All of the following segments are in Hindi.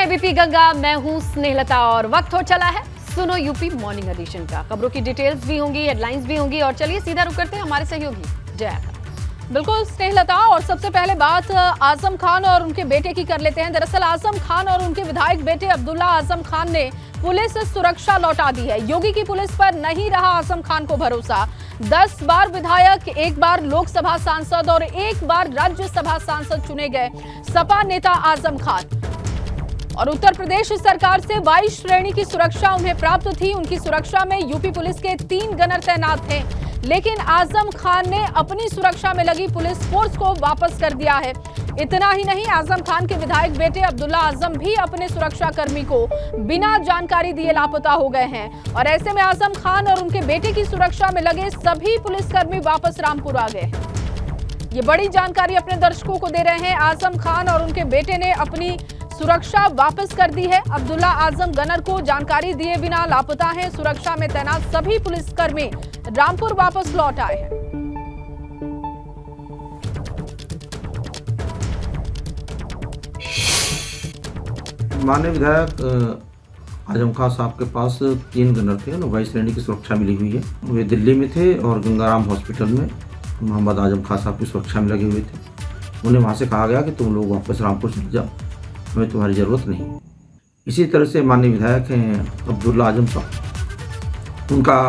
एबीपी गंगा, मैं हूं स्नेहलता और वक्त हो चला है सुनो यूपी मॉर्निंग एडिशन का। खबरों की डिटेल्स भी होंगी, हेडलाइंस भी होंगी और चलिए सीधा रुक करते हैं हमारे सहयोगी जया। बिल्कुल स्नेहलता, और सबसे पहले बात आजम खान और उनके बेटे की कर लेते हैं। दरअसल आजम खान और उनके विधायक बेटे अब्दुल्ला आजम खान ने पुलिस सुरक्षा लौटा दी है। योगी की पुलिस पर नहीं रहा आजम खान को भरोसा। 10 बार विधायक, 1 बार लोकसभा सांसद और 1 बार राज्यसभा सांसद चुने गए सपा नेता आजम खान। और उत्तर प्रदेश सरकार से 22 श्रेणी की सुरक्षा उन्हें प्राप्त थी। उनकी सुरक्षा में यूपी पुलिस के 3 गनर तैनात थे, लेकिन आजम खान ने अपनी सुरक्षा में लगी पुलिस फोर्स को वापस कर दिया है। इतना ही नहीं, आजम खान के विधायक बेटे अब्दुल्ला आजम भी अपने सुरक्षा कर्मी को बिना जानकारी दिए लापता हो गए हैं। और ऐसे में आजम खान और उनके बेटे की सुरक्षा में लगे सभी पुलिसकर्मी वापस रामपुर आ गए। ये बड़ी जानकारी अपने दर्शकों को दे रहे हैं। आजम खान और उनके बेटे ने अपनी सुरक्षा वापस कर दी है। अब्दुल्ला आजम गनर को जानकारी दिए बिना लापता हैं। सुरक्षा में तैनात सभी पुलिसकर्मी रामपुर वापस लौट आए हैं। माननीय विधायक आजम खान साहब के पास 3 गनर थे, 22 श्रेणी की सुरक्षा मिली हुई है। वे दिल्ली में थे और गंगाराम हॉस्पिटल में मोहम्मद आजम खान साहब की सुरक्षा में लगे हुए थे। उन्हें वहाँ से कहा गया कि तुम लोग वापस रामपुर चले जाओ, हमें तुम्हारी ज़रूरत नहीं। इसी तरह से माननीय विधायक हैं अब्दुल्ला आजम साहब, उनका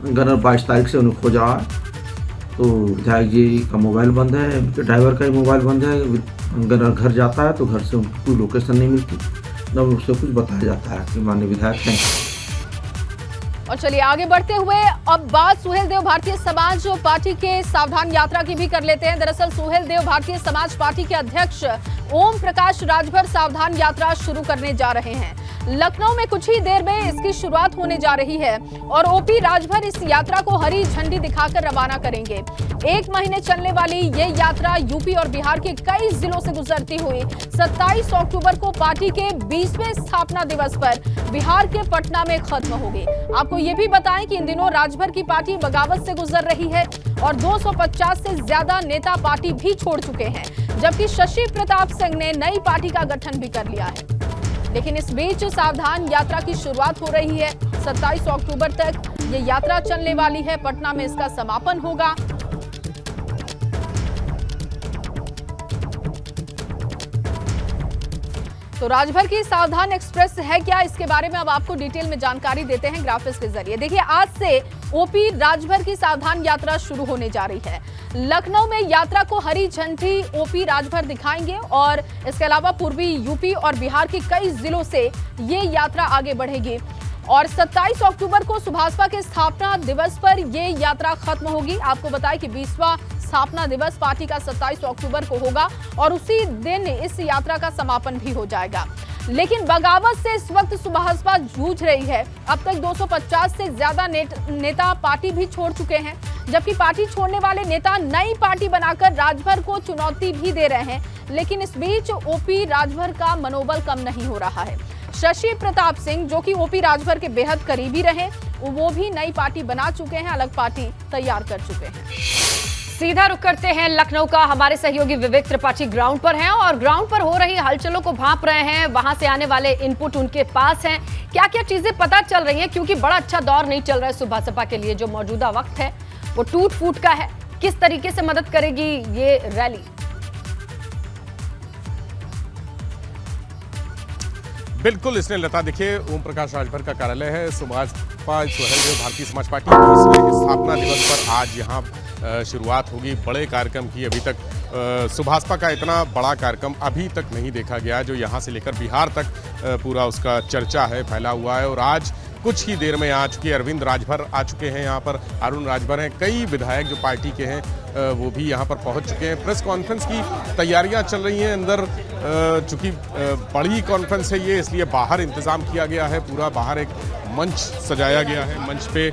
गनर 22 तारीख से उन्हें खोज रहा है। तो विधायक जी का मोबाइल बंद है, उनके ड्राइवर का ही मोबाइल बंद है। गनर घर जाता है तो घर से उनकी कोई लोकेशन नहीं मिलती, न उससे कुछ बताया जाता है कि माननीय विधायक हैं। और चलिए आगे बढ़ते हुए अब बात सुहेलदेव भारतीय समाज पार्टी के सावधान यात्रा की भी कर लेते हैं। दरअसल सुहेलदेव भारतीय समाज पार्टी के अध्यक्ष ओम प्रकाश राजभर सावधान यात्रा शुरू करने जा रहे हैं। लखनऊ में कुछ ही देर में इसकी शुरुआत होने जा रही है और ओपी राजभर इस यात्रा को हरी झंडी दिखाकर रवाना करेंगे। 1 महीने चलने वाली ये यात्रा यूपी और बिहार के कई जिलों से गुजरती हुई 27 अक्टूबर को पार्टी के 20वें स्थापना दिवस पर बिहार के पटना में खत्म होगी। आपको ये भी बताएं कि इन दिनों राजभर की पार्टी बगावत से गुजर रही है और 250 से ज्यादा नेता पार्टी भी छोड़ चुके हैं, जबकि शशि प्रताप सिंह ने नई पार्टी का गठन भी कर लिया है। लेकिन इस बीच सावधान यात्रा की शुरुआत हो रही है। 27 अक्टूबर तक ये यात्रा चलने वाली है। पटना में इसका समापन होगा। तो राजभर की सावधान एक्सप्रेस है क्या, इसके बारे में अब आपको डिटेल में जानकारी देते हैं ग्राफिक्स के जरिए। देखिए, आज से ओपी राजभर की सावधान यात्रा शुरू होने जा रही है। लखनऊ में यात्रा को हरी झंडी ओपी राजभर दिखाएंगे और इसके अलावा पूर्वी यूपी और बिहार के कई जिलों से ये यात्रा आगे बढ़ेगी। और 27 अक्टूबर को सुभाषपा के स्थापना दिवस पर ये यात्रा खत्म होगी। आपको बताएं कि 20वां स्थापना दिवस पार्टी का 27 अक्टूबर को होगा और उसी दिन इस यात्रा का समापन भी हो जाएगा। लेकिन बगावत से इस वक्त सुभाषपा जूझ रही है। अब तक 250 से ज्यादा नेता पार्टी भी छोड़ चुके हैं, जबकि पार्टी छोड़ने वाले नेता नई पार्टी बनाकर राजभर को चुनौती भी दे रहे हैं। लेकिन इस बीच ओपी राजभर का मनोबल कम नहीं हो रहा है। शशि प्रताप सिंह, जो कि ओपी राजभर के बेहद करीबी रहे, वो भी नई पार्टी बना चुके हैं, अलग पार्टी तैयार कर चुके हैं। सीधा रुक करते हैं लखनऊ का। हमारे सहयोगी विवेक त्रिपाठी ग्राउंड पर हैं और ग्राउंड पर हो रही हलचलों को भांप रहे हैं। वहां से आने वाले इनपुट उनके पास हैं। क्या क्या चीजें पता चल रही हैं, क्योंकि बड़ा अच्छा दौर नहीं चल रहा है सुभाषपा के लिए। जो मौजूदा वक्त है वो टूट फूट का है। किस तरीके से मदद करेगी ये रैली? बिल्कुल, इसने लता, देखिए, ओम प्रकाश राजभर का कार्यालय है। सुभाषपा सुहेलदेव भारतीय समाज पार्टी की इसमें स्थापना दिवस पर आज यहाँ शुरुआत होगी बड़े कार्यक्रम की। अभी तक सुभाषपा का इतना बड़ा कार्यक्रम अभी तक नहीं देखा गया, जो यहाँ से लेकर बिहार तक पूरा उसका चर्चा है, फैला हुआ है। और आज कुछ ही देर में आ चुके अरविंद राजभर आ चुके हैं यहाँ पर, अरुण राजभर हैं, कई विधायक जो पार्टी के हैं वो भी यहाँ पर पहुँच चुके हैं। प्रेस कॉन्फ्रेंस की तैयारियाँ चल रही हैं अंदर। चूँकि बड़ी कॉन्फ्रेंस है ये, इसलिए बाहर इंतज़ाम किया गया है पूरा। बाहर एक मंच सजाया गया है, मंच पे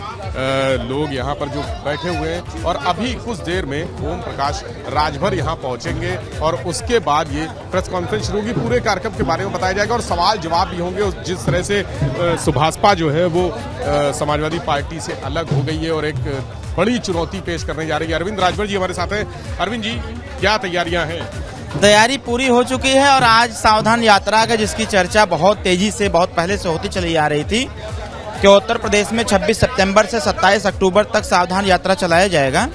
लोग यहाँ पर जो बैठे हुए हैं। और अभी कुछ देर में ओम प्रकाश राजभर यहाँ पहुँचेंगे और उसके बाद ये प्रेस कॉन्फ्रेंस शुरू होगी। पूरे कार्यक्रम के बारे में बताया जाएगा और सवाल जवाब भी होंगे। जिस तरह से सुभाषपा जो है वो समाजवादी पार्टी से अलग हो गई है और एक बड़ी चुनौती पेश करने जा रही है। अरविंद राजभर जी हमारे साथ हैं। अरविंद जी, क्या तैयारियां हैं? तैयारी पूरी हो चुकी है और आज सावधान यात्रा का जिसकी चर्चा बहुत तेजी से बहुत पहले से होती चली आ रही थी कि उत्तर प्रदेश में 26 सितंबर से 27 अक्टूबर तक सावधान यात्रा चलाया जाएगा।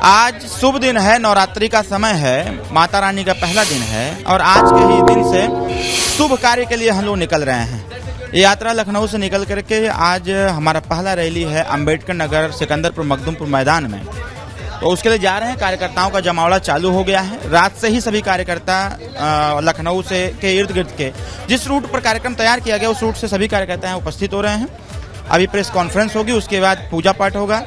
आज शुभ दिन है, नवरात्रि का समय है, माता रानी का पहला दिन है और आज के ही दिन से शुभ कार्य के लिए हम लोग निकल रहे हैं। ये यात्रा लखनऊ से निकल करके आज हमारा पहला रैली है अम्बेडकर नगर सिकंदरपुर मखदुमपुर मैदान में, तो उसके लिए जा रहे हैं। कार्यकर्ताओं का जमावड़ा चालू हो गया है। रात से ही सभी कार्यकर्ता लखनऊ से के इर्द गिर्द के जिस रूट पर कार्यक्रम तैयार किया गया उस रूट से सभी कार्यकर्ता उपस्थित हो रहे हैं। अभी प्रेस कॉन्फ्रेंस होगी, उसके बाद पूजा पाठ होगा,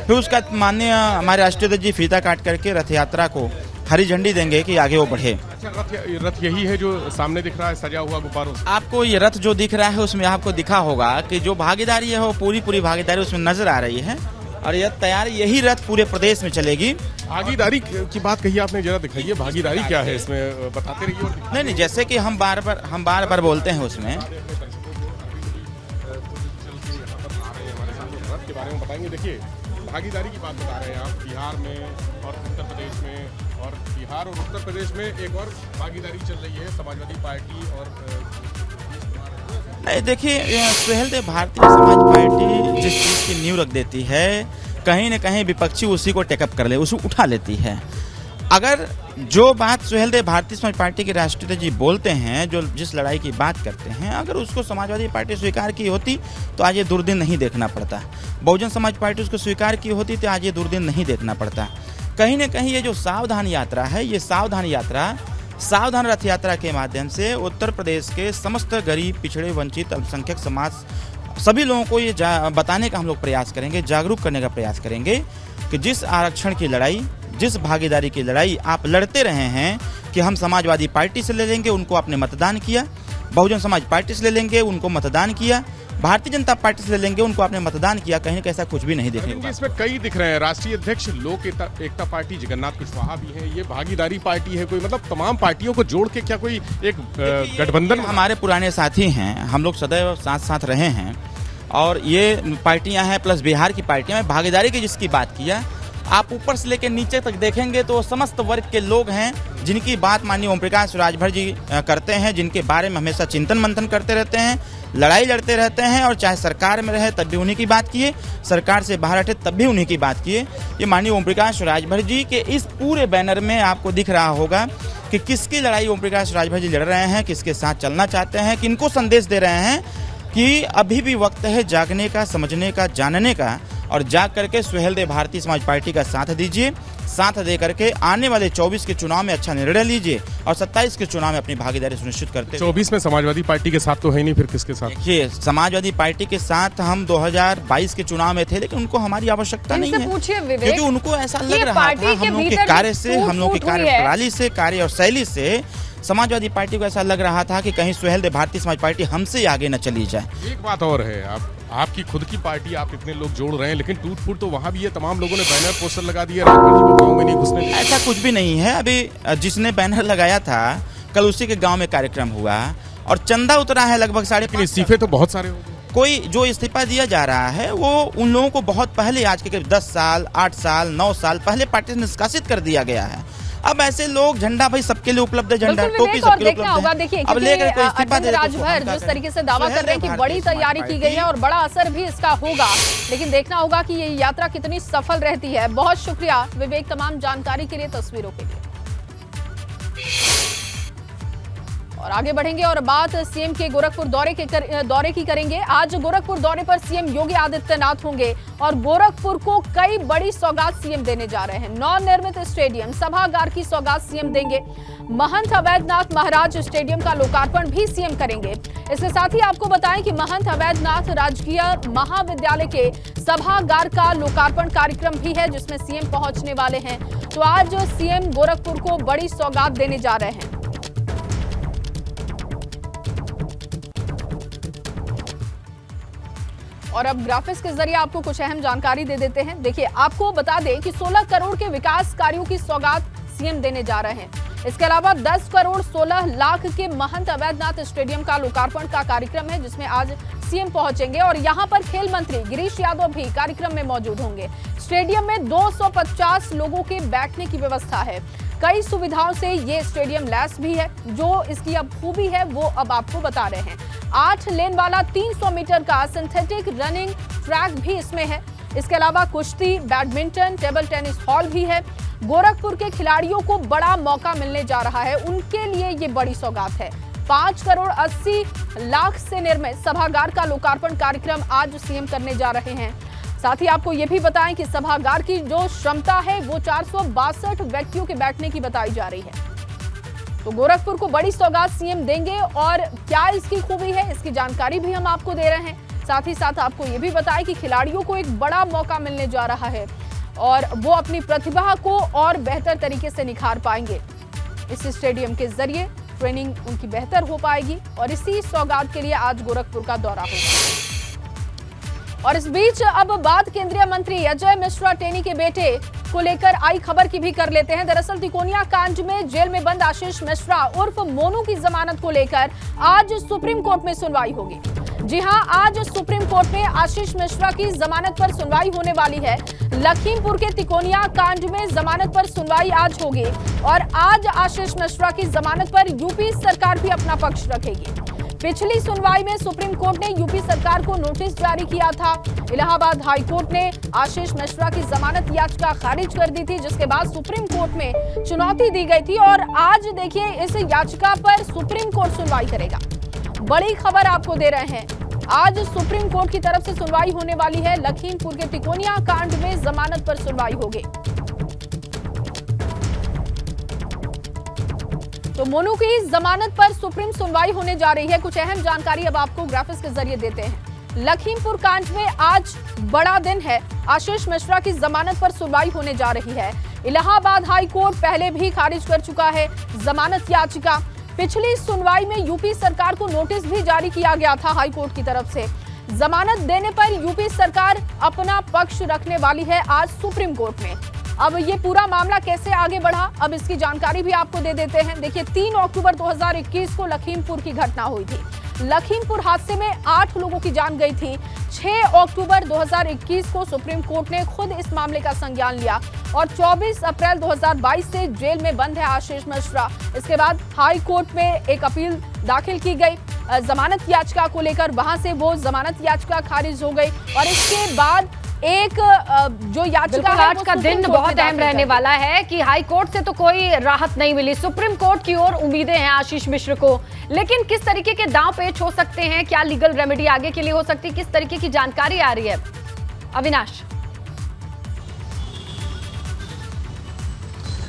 फिर उसका माननीय हमारे राष्ट्रीय अध्यक्ष जी फीता काट करके रथ यात्रा को हरी झंडी देंगे कि आगे वो बढ़े। अच्छा, रथ यही है जो सामने दिख रहा है सजा हुआ गुब्बारों से? आपको ये रथ जो दिख रहा है उसमें आपको दिखा होगा कि जो भागीदारी है वो पूरी भागीदारी उसमें नजर आ रही है और यह तैयार यही रथ पूरे प्रदेश में चलेगी। भागीदारी की बात कही आपने, जरा दिखाइए भागीदारी क्या है इसमें, बताते रहिए। नहीं, जैसे कि हम बार बार बोलते हैं उसमें के बारे में बताएंगे। देखिए, भागीदारी की बात बता रहे हैं आप, बिहार में और उत्तर प्रदेश में, और बिहार और उत्तर प्रदेश में एक और भागीदारी चल रही है समाजवादी पार्टी और नहीं। देखिए, सुहेलदेव भारतीय समाज पार्टी जिस चीज़ की नींव रख देती है कहीं न कहीं विपक्षी उसी को टेकअप कर ले, उसे उठा लेती है। अगर जो बात सुहेलदेव भारतीय समाज पार्टी के राष्ट्रीय जी बोलते हैं, जो जिस लड़ाई की बात करते हैं, अगर उसको समाजवादी पार्टी स्वीकार की होती तो आज ये दुर्दिन नहीं देखना पड़ता। बहुजन समाज पार्टी उसको स्वीकार की होती तो आज ये दुर्दिन नहीं देखना पड़ता। कहीं न कहीं ये जो सावधान यात्रा है, ये सावधान यात्रा सावधान रथ यात्रा के माध्यम से उत्तर प्रदेश के समस्त गरीब, पिछड़े, वंचित, अल्पसंख्यक समाज सभी लोगों को ये बताने का हम लोग प्रयास करेंगे, जागरूक करने का प्रयास करेंगे कि जिस आरक्षण की लड़ाई, जिस भागीदारी की लड़ाई आप लड़ते रहे हैं कि हम समाजवादी पार्टी से ले लेंगे, उनको आपने मतदान किया, बहुजन समाज पार्टी से ले लेंगे, उनको मतदान किया, भारतीय जनता पार्टी से ले लेंगे, उनको आपने मतदान किया, कहीं ना ऐसा कुछ भी नहीं देखने को। इसमें कई दिख रहे हैं, राष्ट्रीय अध्यक्ष लोक एकता पार्टी जगन्नाथ कुशवाहा भी है, ये भागीदारी पार्टी है कोई, मतलब तमाम पार्टियों को जोड़ के क्या कोई एक गठबंधन? हमारे पुराने साथी हैं, हम लोग सदैव साथ साथ रहे हैं और ये पार्टियां हैं प्लस बिहार की पार्टियां हैं। भागीदारी की जिसकी बात किया, आप ऊपर से लेकर नीचे तक देखेंगे तो समस्त वर्ग के लोग हैं जिनकी बात माननीय ओम प्रकाश राजभर जी करते हैं, जिनके बारे में हमेशा चिंतन मंथन करते रहते हैं, लड़ाई लड़ते रहते हैं और चाहे सरकार में रहे तब भी उन्हीं की बात किए, सरकार से बाहर हटे तब भी उन्हीं की बात किए। ये माननीय ओम प्रकाश राजभर जी के इस पूरे बैनर में आपको दिख रहा होगा कि किसकी लड़ाई ओम प्रकाश राजभर जी लड़ रहे हैं, किसके साथ चलना चाहते हैं, किनको संदेश दे रहे हैं कि अभी भी वक्त है जागने का, समझने का, जानने का और जाग करके सुहेलदेव भारतीय समाज पार्टी का साथ दीजिए। साथ दे करके आने वाले 24 के चुनाव में अच्छा निर्णय लीजिए और 27 के चुनाव में अपनी भागीदारी सुनिश्चित करते। 24 में समाजवादी पार्टी के साथ तो है नहीं, फिर किसके साथ? देखिए, समाजवादी पार्टी के साथ हम 2022 के चुनाव में थे, लेकिन उनको हमारी आवश्यकता नहीं है क्योंकि उनको ऐसा लग रहा था हम लोग के कार्य से, हम लोग की कार्यप्रणाली से, कार्य और शैली से समाजवादी पार्टी को ऐसा लग रहा था कि कहीं सुहेलदेव भारतीय समाज पार्टी हमसे आगे न चली जाए। एक बात और है, आपकी खुद की पार्टी, आप इतने लोग जोड़ रहे हैं, लेकिन टूट फूट तो वहाँ भी है, तमाम लोगों ने बैनर पोस्टर लगा दिए, राजभर जी को गाँव में नहीं घुसने दिया। ऐसा कुछ भी नहीं है। अभी जिसने बैनर लगाया था कल उसी के गाँव में कार्यक्रम हुआ और चंदा उतरा है लगभग 5.5। इस्तीफे तो बहुत सारे हो गए। कोई जो इस्तीफा दिया जा रहा है वो उन लोगों को बहुत पहले, आज के करीब 10 साल, 8 साल, 9 साल पहले पार्टी से निष्कासित कर दिया गया है। अब ऐसे लोग, झंडा भाई सबके लिए उपलब्ध है, झंडा टोपी सबके लिए उपलब्ध है। देखिए, अब लेकर कोई इस्तीफा दे राजभर जिस तरीके से दावा कर रहे हैं कि बड़ी तैयारी की गई है और बड़ा असर भी इसका होगा, लेकिन देखना होगा कि ये यात्रा कितनी सफल रहती है। बहुत शुक्रिया विवेक तमाम जानकारी के लिए, तस्वीरों के लिए। और आगे बढ़ेंगे और बात सीएम के गोरखपुर दौरे की करेंगे। आज गोरखपुर दौरे पर सीएम योगी आदित्यनाथ होंगे और गोरखपुर को कई बड़ी सौगात सीएम देने जा रहे हैं। नवनिर्मित स्टेडियम, सभागार की सौगात सीएम देंगे। महंत अवैधनाथ महाराज स्टेडियम का लोकार्पण भी सीएम करेंगे। इसके साथ ही आपको बताएं कि महंत अवैधनाथ राजकीय महाविद्यालय के सभागार का लोकार्पण कार्यक्रम भी है जिसमें सीएम पहुंचने वाले हैं। तो आज सीएम गोरखपुर को बड़ी सौगात देने जा रहे हैं। और अब ग्राफिक्स के जरिए आपको कुछ अहम जानकारी दे देते हैं। देखिए, आपको बता दें कि 16 करोड़ के विकास कार्यों की सौगात सीएम देने जा रहे हैं। इसके अलावा 10 करोड़ 16 लाख के महंत अवैधनाथ स्टेडियम का लोकार्पण का कार्यक्रम है जिसमें आज सीएम पहुंचेंगे और यहां पर खेल मंत्री गिरीश यादव भी कार्यक्रम में मौजूद होंगे। स्टेडियम में 250 लोगों के बैठने की व्यवस्था है। कई सुविधाओं से ये स्टेडियम लैस भी है। जो इसकी अब खूबी है वो अब आपको बता रहे हैं। 8 लेन वाला 300 मीटर का सिंथेटिक रनिंग ट्रैक भी इसमें है। इसके अलावा कुश्ती, बैडमिंटन, टेबल टेनिस हॉल भी है। गोरखपुर के खिलाड़ियों को बड़ा मौका मिलने जा रहा है, उनके लिए ये बड़ी सौगात है। 5 करोड़ 80 लाख से निर्मित सभागार का लोकार्पण कार्यक्रम आज सीएम करने जा रहे हैं। साथ ही आपको ये भी बताएं कि सभागार की जो क्षमता है वो 462 व्यक्तियों के बैठने की बताई जा रही है। तो गोरखपुर को बड़ी सौगात सीएम देंगे और क्या इसकी खूबी है, इसकी जानकारी भी हम आपको दे रहे हैं। साथ ही साथ आपको ये भी बताएं कि खिलाड़ियों को एक बड़ा मौका मिलने जा रहा है और वो अपनी प्रतिभा को और बेहतर तरीके से निखार पाएंगे। इस स्टेडियम के जरिए ट्रेनिंग उनकी बेहतर हो पाएगी और इसी सौगात के लिए आज गोरखपुर का दौरा होगा। और इस बीच अब बात केंद्रीय मंत्री अजय मिश्रा टेनी के बेटे को लेकर आई खबर की भी कर लेते हैं। दरअसल तिकोनिया कांड में जेल में बंद आशीष मिश्रा उर्फ मोनू की जमानत को लेकर आज सुप्रीम कोर्ट में सुनवाई होगी। जी हां, आज सुप्रीम कोर्ट में आशीष मिश्रा की जमानत पर सुनवाई होने वाली है। लखीमपुर के तिकोनिया कांड में जमानत पर सुनवाई आज होगी और आज आशीष मिश्रा की जमानत पर यूपी सरकार भी अपना पक्ष रखेगी। पिछली सुनवाई में सुप्रीम कोर्ट ने यूपी सरकार को नोटिस जारी किया था। इलाहाबाद हाई कोर्ट ने आशीष मिश्रा की जमानत याचिका खारिज कर दी थी, जिसके बाद सुप्रीम कोर्ट में चुनौती दी गई थी और आज देखिए इस याचिका पर सुप्रीम कोर्ट सुनवाई करेगा। बड़ी खबर आपको दे रहे हैं, आज सुप्रीम कोर्ट की तरफ से सुनवाई होने वाली है। लखीमपुर के तिकोनिया कांड में जमानत पर सुनवाई होगी। तो मोनू की जमानत पर सुप्रीम सुनवाई होने जा रही है। कुछ अहम जानकारी अब आपको ग्राफिक्स के जरिए देते हैं। लखीमपुर कांड में आज बड़ा दिन है। आशीष मिश्रा की जमानत पर सुनवाई होने जा रही है। इलाहाबाद हाई कोर्ट पहले भी खारिज कर चुका है जमानत याचिका। पिछली सुनवाई में यूपी सरकार को नोटिस भी जारी किया गया था हाई कोर्ट की तरफ से। जमानत देने पर यूपी सरकार अपना पक्ष रखने वाली है आज सुप्रीम कोर्ट में। अब ये पूरा मामला कैसे आगे बढ़ा, अब इसकी जानकारी भी आपको दे देते हैं। देखिए, 3 अक्टूबर 2021 को लखीमपुर की घटना हुई थी। लखीमपुर हादसे में 8 लोगों की जान गई थी। 6 अक्टूबर 2021 को सुप्रीम कोर्ट ने खुद इस मामले का संज्ञान लिया और 24 अप्रैल 2022 से जेल में बंद है आशीष मिश्रा। इसके बाद हाई कोर्ट में एक अपील दाखिल की गई जमानत याचिका को लेकर, वहां से वो जमानत याचिका खारिज हो गई और इसके बाद एक जो याचिका है, आज का दिन बहुत अहम रहने वाला है कि हाई कोर्ट से तो कोई राहत नहीं मिली, सुप्रीम कोर्ट की ओर उम्मीदें हैं आशीष मिश्र को। लेकिन किस तरीके के दांव पेच हो सकते हैं, क्या लीगल रेमेडी आगे के लिए हो सकती है, किस तरीके की जानकारी आ रही है अविनाश?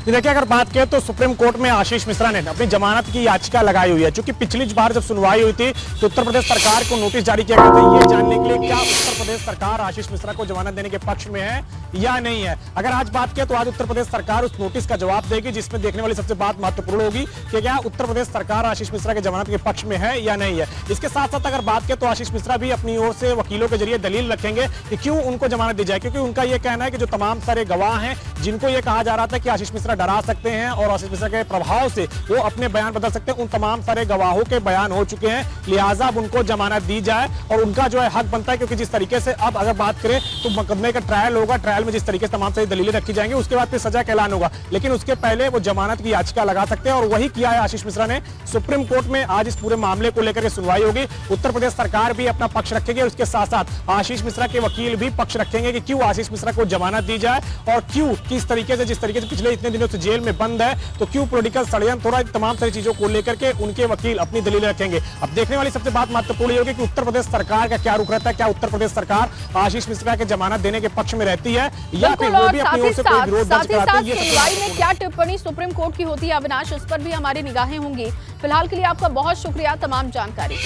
देखिए, अगर बात करें तो सुप्रीम कोर्ट में आशीष मिश्रा ने अपनी जमानत की याचिका लगाई हुई है। क्योंकि पिछली बार जब सुनवाई हुई थी तो उत्तर प्रदेश सरकार को नोटिस जारी किया गया था ये जानने के लिए क्या उत्तर प्रदेश सरकार आशीष मिश्रा को जमानत देने के पक्ष में है या नहीं है। अगर आज बात करें तो आज उत्तर प्रदेश सरकार उस नोटिस का जवाब देगी, जिसमें देखने वाली सबसे बात महत्वपूर्ण होगी कि क्या उत्तर प्रदेश सरकार आशीष मिश्रा के जमानत के पक्ष में है या नहीं है। इसके साथ साथ अगर बात करें तो आशीष मिश्रा भी अपनी ओर से वकीलों के जरिए दलील रखेंगे कि क्यों उनको जमानत दी जाए। क्योंकि उनका यह कहना है कि जो तमाम सारे गवाह हैं जिनको ये कहा जा रहा था कि आशीष मिश्रा डरा सकते हैं और आशीष मिश्रा के प्रभाव से वो अपने बयान बदल सकते हैं, उन तमाम सारे गवाहों के बयान हो चुके हैं। लिहाजा अब उनको जमानत दी जाए और उनका जो है हक बनता है। क्योंकि जिस तरीके से अब अगर बात करें तो मुकदमे का ट्रायल होगा, ट्रायल में जिस तरीके से तमाम सारी दलीलें रखी जाएंगी उसके बाद फिर सजा का ऐलान होगा, लेकिन उसके पहले वो जमानत की याचिका लगा सकते हैं और वही किया है आशीष मिश्रा ने। सुप्रीम कोर्ट में आज इस पूरे मामले को लेकर सुनवाई होगी। उत्तर प्रदेश सरकार भी अपना पक्ष रखेगी और उसके साथ साथ आशीष मिश्रा के वकील भी पक्ष रखेंगे कि क्यों आशीष मिश्रा को जमानत दी जाए और क्यों किस तरीके से, जिस तरीके से पिछले इतने दिनों से जेल में बंद है, तो क्यों पॉलिटिकल षड्यंत्र हो रहा है, तमाम सारी चीजों को लेकर के उनके वकील अपनी दलीलें रखेंगे। अब देखने वाली सबसे बात महत्वपूर्ण होगी कि उत्तर प्रदेश सरकार का क्या रुख रहता है। क्या उत्तर प्रदेश सरकार आशीष मिश्रा के जमानत देने के पक्ष में रहती है या फिर वो भी अपनी ओर से कोई विरोध दर्ज कराती है। सुनवाई में क्या टिप्पणी सुप्रीम कोर्ट की होती है अविनाश, उस पर भी हमारी निगाहें होंगी। फिलहाल के लिए आपका बहुत शुक्रिया तमाम जानकारी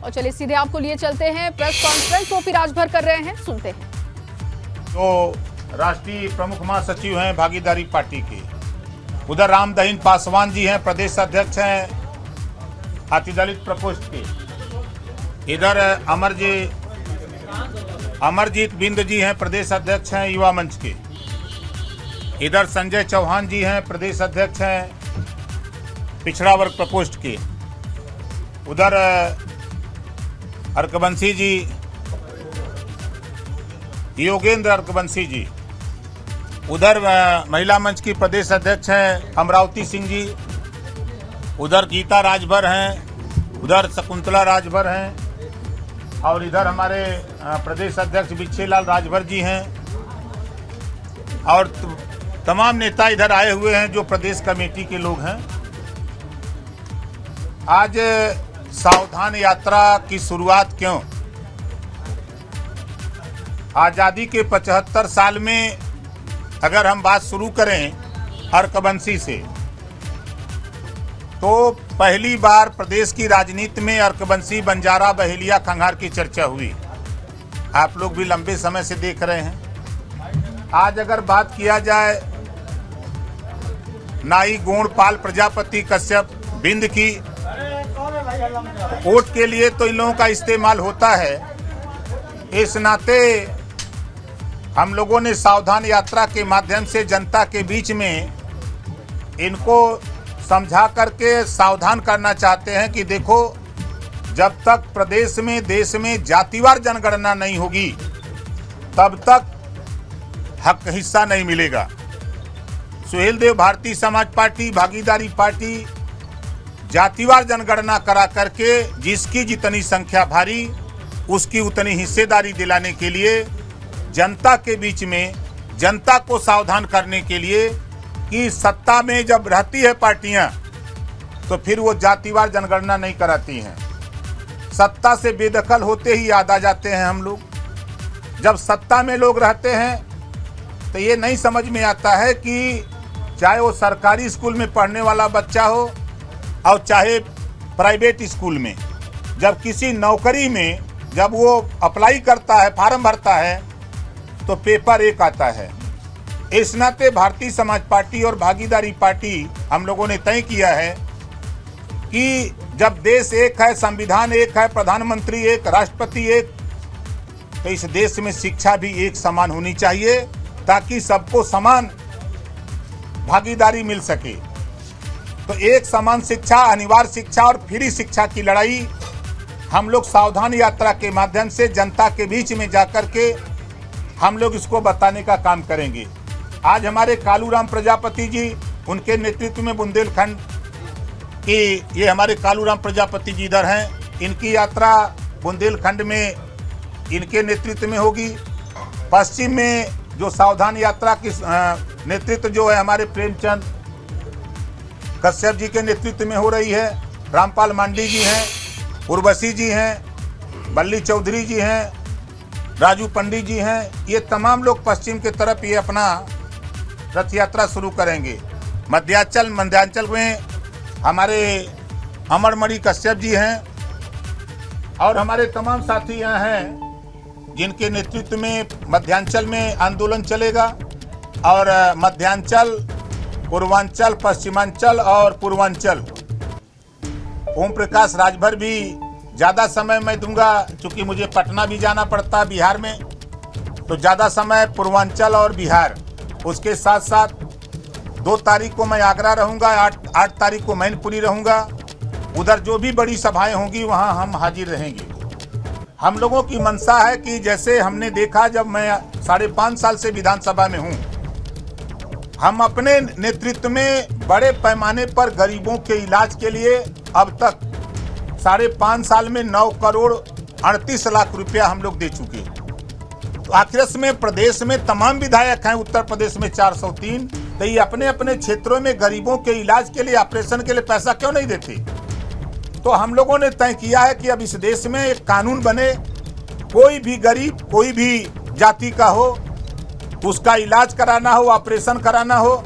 और चलिए सीधे आपको लिए चलते हैं प्रेस कॉन्फ्रेंस ओपी राजभर कर रहे हैं, सुनते हैं। तो राष्ट्रीय प्रमुख महासचिव हैं भागीदारी पार्टी के, उधर रामदहीन पासवान जी हैं प्रदेश अध्यक्ष हैं अतिदलित प्रकोष्ठ के, इधर अमरजीत बिंद जी हैं प्रदेश अध्यक्ष हैं युवा मंच के, इधर संजय चौहान जी हैं प्रदेश अध्यक्ष हैं पिछड़ा वर्ग प्रकोष्ठ के, उधर अर्कवंशी जी योगेंद्र अर्कवंशी जी उधर महिला मंच की प्रदेश अध्यक्ष हैं अमरावती सिंह जी, उधर गीता राजभर हैं, उधर शकुंतला राजभर हैं और इधर हमारे प्रदेश अध्यक्ष बिच्छेलाल राजभर जी हैं और तमाम नेता इधर आए हुए हैं जो प्रदेश कमेटी के लोग हैं। आज सावधान यात्रा की शुरुआत क्यों? आज़ादी के 75 साल में अगर हम बात शुरू करें अर्कबंसी से, तो पहली बार प्रदेश की राजनीति में अर्कबंसी, बंजारा, बहेलिया, खंगार की चर्चा हुई। आप लोग भी लंबे समय से देख रहे हैं। आज अगर बात किया जाए नाई, गोंड, पाल, प्रजापति, कश्यप, बिंद की, वोट के लिए तो इन लोगों का इस्तेमाल होता है। इस नाते हम लोगों ने सावधान यात्रा के माध्यम से जनता के बीच में इनको समझा करके सावधान करना चाहते हैं कि देखो, जब तक प्रदेश में, देश में जातिवार जनगणना नहीं होगी तब तक हक हिस्सा नहीं मिलेगा। सुहेल देव भारतीय समाज पार्टी, भागीदारी पार्टी जातिवार जनगणना करा करके जिसकी जितनी संख्या भारी उसकी उतनी हिस्सेदारी दिलाने के लिए जनता के बीच में, जनता को सावधान करने के लिए कि सत्ता में जब रहती है पार्टियां तो फिर वो जातिवार जनगणना नहीं कराती हैं। सत्ता से बेदखल होते ही याद आ जाते हैं हम लोग। जब सत्ता में लोग रहते हैं तो ये नहीं समझ में आता है कि चाहे वो सरकारी स्कूल में पढ़ने वाला बच्चा हो और चाहे प्राइवेट स्कूल में, जब किसी नौकरी में जब वो अप्लाई करता है, फॉर्म भरता है तो पेपर एक आता है। इस नाते भारतीय समाज पार्टी और भागीदारी पार्टी हम लोगों ने तय किया है कि जब देश एक है, संविधान एक है, प्रधानमंत्री एक, राष्ट्रपति एक, तो इस देश में शिक्षा भी एक समान होनी चाहिए ताकि सबको समान भागीदारी मिल सके। तो एक समान शिक्षा, अनिवार्य शिक्षा और फ्री शिक्षा की लड़ाई हम लोग सावधान यात्रा के माध्यम से जनता के बीच में जाकर के हम लोग इसको बताने का काम करेंगे। आज हमारे कालूराम प्रजापति जी, उनके नेतृत्व में बुंदेलखंड की, ये हमारे कालूराम प्रजापति जी इधर हैं, इनकी यात्रा बुंदेलखंड में इनके नेतृत्व में होगी। पश्चिम में जो सावधान यात्रा की नेतृत्व जो है हमारे प्रेमचंद कश्यप जी के नेतृत्व में हो रही है। रामपाल मांडी जी हैं, उर्वशी जी हैं, बल्ली चौधरी जी हैं, राजू पंडित जी हैं। ये तमाम लोग पश्चिम की तरफ ये अपना रथ यात्रा शुरू करेंगे। मध्यांचल में हमारे अमरमणि कश्यप जी हैं और हमारे तमाम साथी यहाँ हैं जिनके नेतृत्व में मध्यांचल में आंदोलन चलेगा और मध्यांचल, पूर्वांचल, पश्चिमांचल और पूर्वांचल। ओम प्रकाश राजभर भी ज़्यादा समय मैं दूंगा, चूँकि मुझे पटना भी जाना पड़ता है बिहार में, तो ज़्यादा समय पूर्वांचल और बिहार। उसके साथ साथ 2 तारीख को मैं आगरा रहूंगा, 8 तारीख को मैनपुरी रहूंगा। उधर जो भी बड़ी सभाएं होंगी वहां हम हाजिर रहेंगे। हम लोगों की मंशा है कि जैसे हमने देखा, जब मैं 5.5 साल से विधानसभा में हूं, हम अपने नेतृत्व में बड़े पैमाने पर गरीबों के इलाज के लिए अब तक 5.5 साल में 9 करोड़ 38 लाख रुपया हम लोग दे चुके। तो आखिर में प्रदेश में तमाम विधायक हैं, उत्तर प्रदेश में 403, तो ये अपने अपने क्षेत्रों में गरीबों के इलाज के लिए, ऑपरेशन के लिए पैसा क्यों नहीं देते? तो हम लोगों ने तय किया है कि अब इस देश में एक कानून बने, कोई भी गरीब, कोई भी जाति का हो, उसका इलाज कराना हो, ऑपरेशन कराना हो,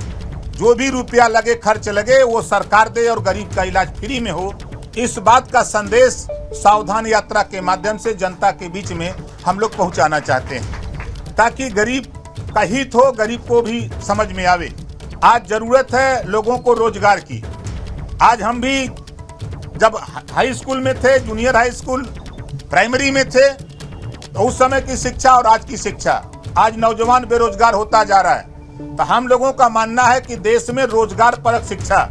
जो भी रुपया लगे, खर्च लगे, वो सरकार दे और गरीब का इलाज फ्री में हो। इस बात का संदेश सावधान यात्रा के माध्यम से जनता के बीच में हम लोग पहुंचाना चाहते हैं ताकि गरीब का हित हो, गरीब को भी समझ में आवे। आज जरूरत है लोगों को रोजगार की। आज हम भी जब हाई स्कूल में थे, जूनियर हाई स्कूल, प्राइमरी में थे, तो उस समय की शिक्षा और आज की शिक्षा, आज नौजवान बेरोजगार होता जा रहा है। तो हम लोगों का मानना है कि देश में रोजगार परक शिक्षा,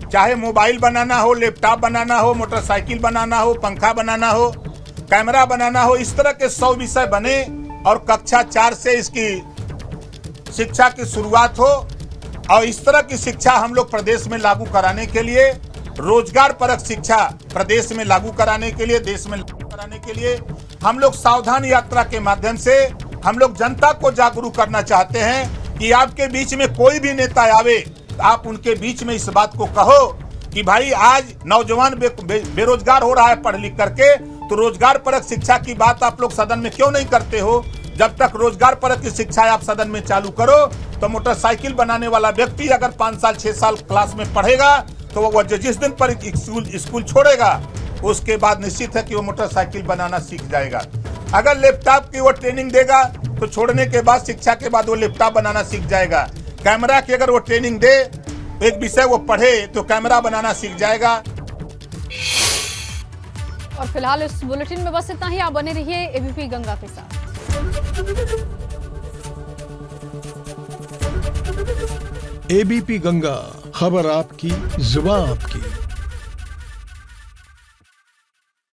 चाहे मोबाइल बनाना हो, लैपटॉप बनाना हो, मोटरसाइकिल बनाना हो, पंखा बनाना हो, कैमरा बनाना हो, इस तरह के 100 विषय बने और कक्षा 4 से इसकी शिक्षा की शुरुआत हो और इस तरह की शिक्षा हम लोग प्रदेश में लागू कराने के लिए, रोजगार परक शिक्षा प्रदेश में लागू कराने के लिए, देश में लागू कराने के लिए हम लोग सावधान यात्रा के माध्यम से हम लोग जनता को जागरूक करना चाहते हैं कि आपके बीच में कोई भी नेता आवे, आप उनके बीच में इस बात को कहो कि भाई आज नौजवान बेरोजगार हो रहा है पढ़ लिख करके, तो रोजगार परक शिक्षा की बात आप लोग सदन में क्यों नहीं करते हो? जब तक रोजगार परक की शिक्षा आप सदन में चालू करो तो मोटरसाइकिल बनाने वाला व्यक्ति अगर 5 साल 6 साल क्लास में पढ़ेगा तो वो जिस दिन पर स्कूल छोड़ेगा उसके बाद निश्चित है कि वो मोटरसाइकिल बनाना सीख जाएगा। अगर लैपटॉप की वो ट्रेनिंग देगा तो छोड़ने के बाद, शिक्षा के बाद वो लैपटॉप बनाना सीख जाएगा। कैमरा की अगर वो ट्रेनिंग दे, एक विषय वो पढ़े तो कैमरा बनाना सीख जाएगा। और फिलहाल इस बुलेटिन में बस इतना ही। आप बने रहिए एबीपी गंगा के साथ। एबीपी गंगा, खबर आपकी, जुबान आपकी।